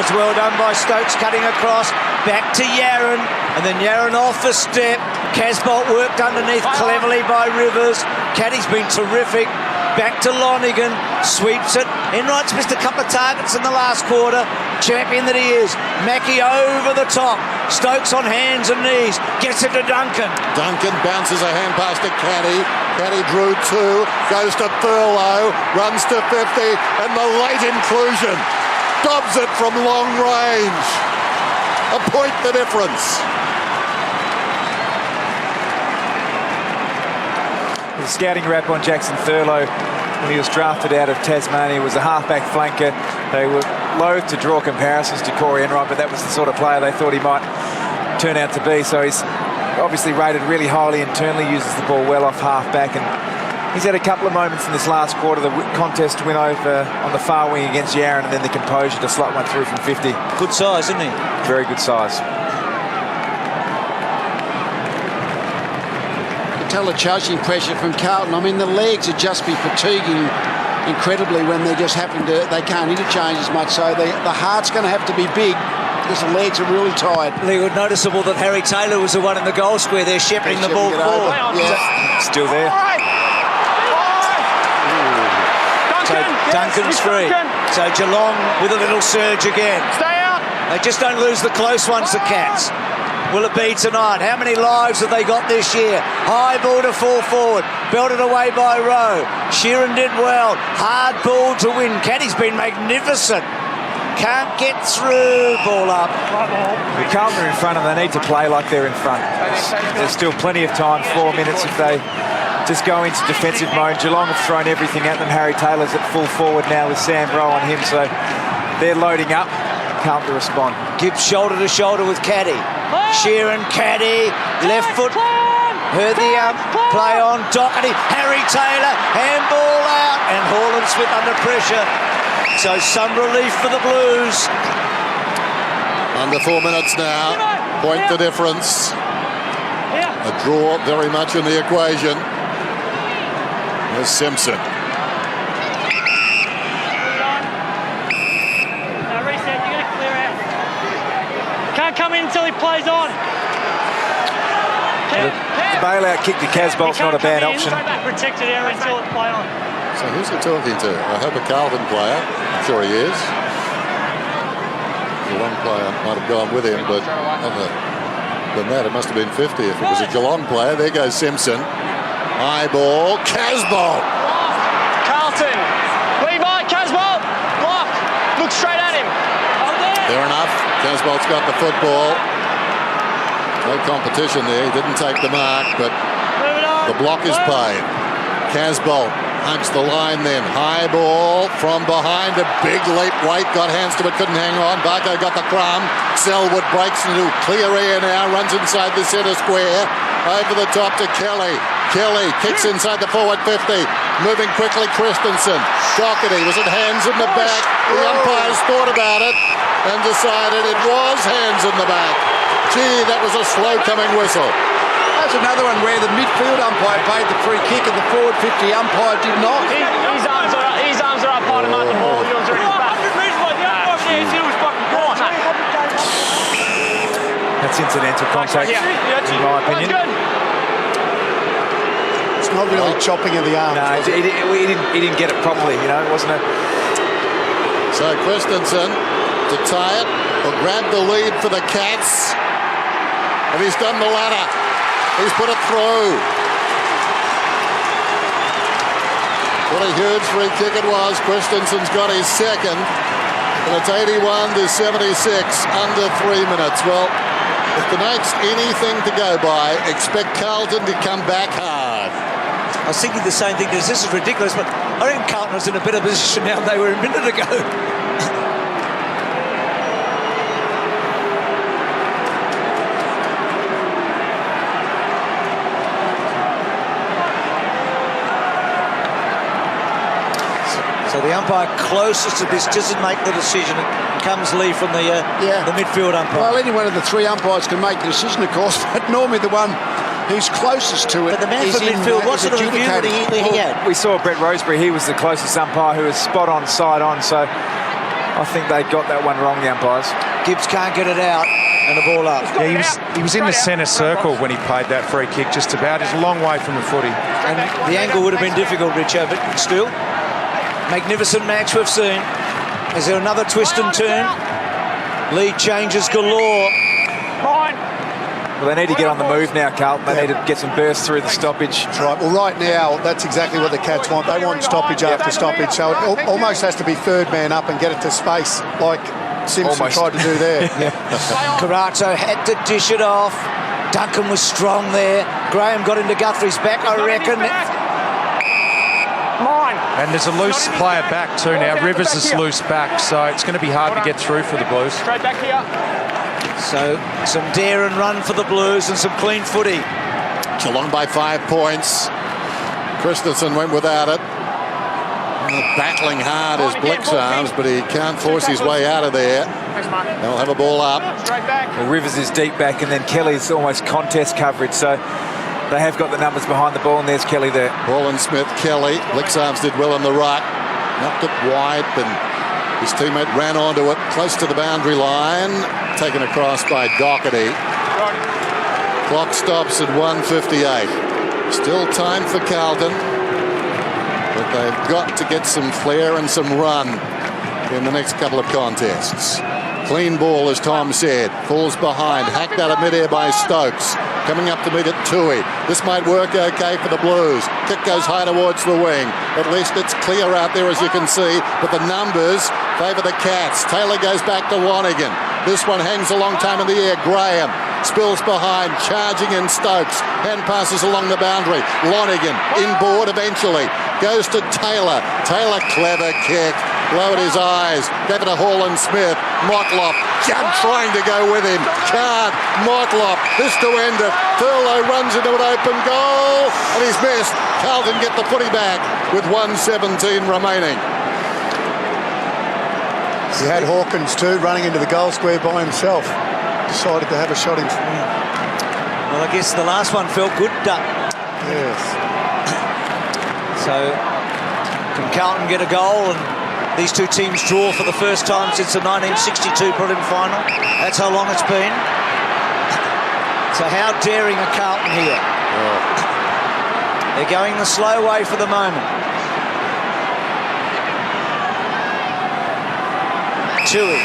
It's well done by Stokes, cutting across, back to Yaron, and then Yaron off a step. Casbolt worked underneath cleverly by Rivers. Caddy's been terrific. Back to Lonigan, sweeps it. Enright's missed a couple of targets in the last quarter. Champion that he is. Mackie over the top. Stokes on hands and knees. Gets it to Duncan. Duncan bounces a hand pass to Caddy. Caddy drew 2. Goes to Thurlow. Runs to 50. And the late inclusion. Dobs it from long range. A point the difference. The scouting wrap on Jackson Thurlow when he was drafted out of Tasmania was a halfback flanker. They were loath to draw comparisons to Corey Enright, but that was the sort of player they thought he might turn out to be. So he's obviously rated really highly internally, uses the ball well off halfback, and he's had a couple of moments in this last quarter, the contest win over on the far wing against Yaron, and then the composure to slot one through from 50. Good size, isn't he? Very good size. Tell the charging pressure from Carlton. I mean, the legs would just be fatiguing incredibly when they just happen to, they can't interchange as much. So the heart's going to have to be big because the legs are really tired. Leeward noticeable that Harry Taylor was the one in the goal square there, shepherding the ball forward. Yeah. Still there. So Duncan's free. So Geelong with a little surge again. Stay out. They just don't lose the close ones, the Cats. Will it be tonight? How many lives have they got this year? High ball to fall forward. Belted away by Rowe. Sheeran did well. Hard ball to win. Caddy's been magnificent. Can't get through. Ball up. The Carlton are in front and they need to play like they're in front. There's still plenty of time, 4 minutes if they just go into defensive mode. Geelong have thrown everything at them. Harry Taylor's at full forward now with Sam Rowe on him, so they're loading up. Carlton to respond. Gibbs shoulder to shoulder with Caddy. Sheeran, Caddy, left foot. Heard the play on Doherty. Harry Taylor, handball out, and Hall and Smith under pressure. So some relief for the Blues. Under 4 minutes now. Point the difference. A draw very much in the equation. There's Simpson. Can't come in until he plays on. The bailout kick to Casbolt's not a bad option. Stay back protected area until it play on. So who's he talking to? I hope a Carlton player. I'm sure he is. The Geelong player might have gone with him, but other than that, it must have been 50 if it was a Geelong player. There goes Simpson. High ball. Casbolt. Carlton. Levi, Casbolt. Block. Look straight at him. Fair enough. Casbolt's got the football. No competition there. He didn't take the mark, but the block is paid. Casbolt hugs the line then. High ball from behind. A big leap. Weight got hands to it. Couldn't hang on. Barco got the crumb. Selwood breaks into clear air now. Runs inside the centre square. Over the top to Kelly. Kelly kicks inside the forward 50. Moving quickly, Christensen. Doherty was it hands in the back. The umpires thought about it and decided it was hands in the back. Gee, that was a slow coming whistle. That's another one where the midfield umpire paid the free kick and the forward 50 umpire did not. His arms are up high to mark the ball. Yours are in his back. That's incidental contact, in my opinion. It's not really chopping of the arms. No, he didn't get it properly, you know, it wasn't a... So Christensen to tie it or grab the lead for the Cats. And he's done the latter. He's put it through. What a huge free kick it was. Christensen's got his second. And it's 81-76, under 3 minutes. Well, if the night's anything to go by, expect Carlton to come back hard. I was thinking the same thing. This is ridiculous, but I reckon Carlton was in a better position now than they were a minute ago. So the umpire closest to this doesn't make the decision. It comes Lee from the midfield umpire. Well, any one of the three umpires can make the decision, of course, but normally the one who's closest to it. But the man from midfield, what sort of review did he had? We saw Brett Roseberry. He was the closest umpire who was spot on, side on. So I think they got that one wrong, the umpires. Gibbs can't get it out, and the ball up. Yeah, he was in the centre circle when he played that free kick, just about. He's a long way from the footy. And the angle would have been difficult, Richo, but still, magnificent match we've seen. Is there another twist and turn? Lead changes galore. Well, they need to get on the move now, Carlton. They need to get some bursts through the stoppage. That's right. Well, right now, that's exactly what the Cats want. They want stoppage after stoppage. So it almost has to be third man up and get it to space, like Simpson tried to do there. Carazzo had to dish it off. Duncan was strong there. Graham got into Guthrie's back, I reckon. And there's a loose player back too now. Rivers is loose back, so it's going to be hard to get through for the Blues. Straight back here. So some dare and run for the Blues and some clean footy. Geelong by 5 points. Christensen went without it. Battling hard as Blick's arms, but he can't force his way out of there. They'll have a ball up. Well, Rivers is deep back, and then Kelly's almost contest coverage, so they have got the numbers behind the ball, and there's Kelly there. Ball and Smith, Kelly. Blick's arms did well on the right. Knocked it wide, and his teammate ran onto it, close to the boundary line. Taken across by Doherty. Clock stops at 1:58. Still time for Carlton, but they've got to get some flair and some run in the next couple of contests. Clean ball, as Tom said. Falls behind. Hacked out of midair by Stokes. Coming up to meet it, Tui. This might work okay for the Blues. Kick goes high towards the wing. At least it's clear out there, as you can see. But the numbers favour the Cats. Taylor goes back to Lonigan. This one hangs a long time in the air. Graham spills behind, charging in Stokes. Hand passes along the boundary. Lonigan inboard eventually. Goes to Taylor. Taylor, clever kick. Lowered his eyes. Gave it to Hall and Smith. Motlop trying to go with him. Can't. Motlop. This to end it. Thurlow runs into an open goal. And he's missed. Carlton get the footy back with 1:17 remaining. He had Hawkins too, running into the goal square by himself. Decided to have a shot in. Well, I guess the last one felt good, Duck. Yes. So, can Carlton get a goal and these two teams draw for the first time since the 1962 prelim final? That's how long it's been. So how daring are Carlton here? They're going the slow way for the moment. Tui.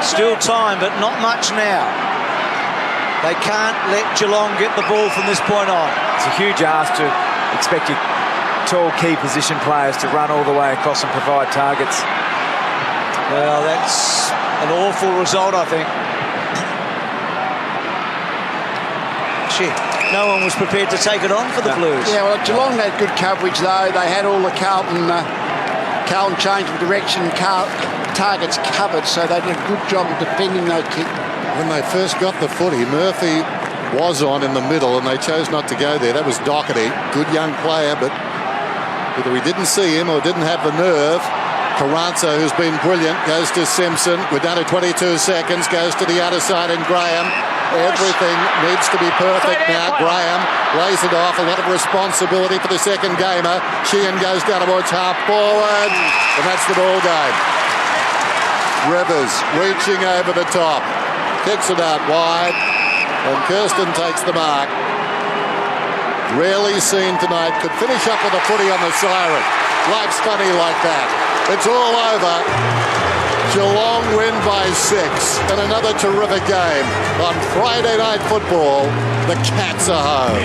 Still time, but not much now. They can't let Geelong get the ball from this point on. It's a huge ask to expect your tall key position players to run all the way across and provide targets. Well, that's an awful result, I think. Shit, no one was prepared to take it on for the Blues. Yeah, well, Geelong had good coverage, though. They had all the Carlton change of direction, targets covered, so they did a good job of defending those kicks. When they first got the footy, Murphy was on in the middle, and they chose not to go there. That was Doherty, good young player, but either we didn't see him or didn't have the nerve. Carranza, who's been brilliant, goes to Simpson. We're down to 22 seconds, goes to the other side, and Graham. Everything needs to be perfect now. Graham lays it off. A lot of responsibility for the second gamer. Sheehan goes down towards half forward, and that's the ball game. Rivers reaching over the top. Kicks it out wide, and Kirsten takes the mark. Rarely seen tonight. Could finish up with a footy on the siren. Life's funny like that. It's all over. Geelong win by 6, and another terrific game on Friday Night Football. The Cats are home.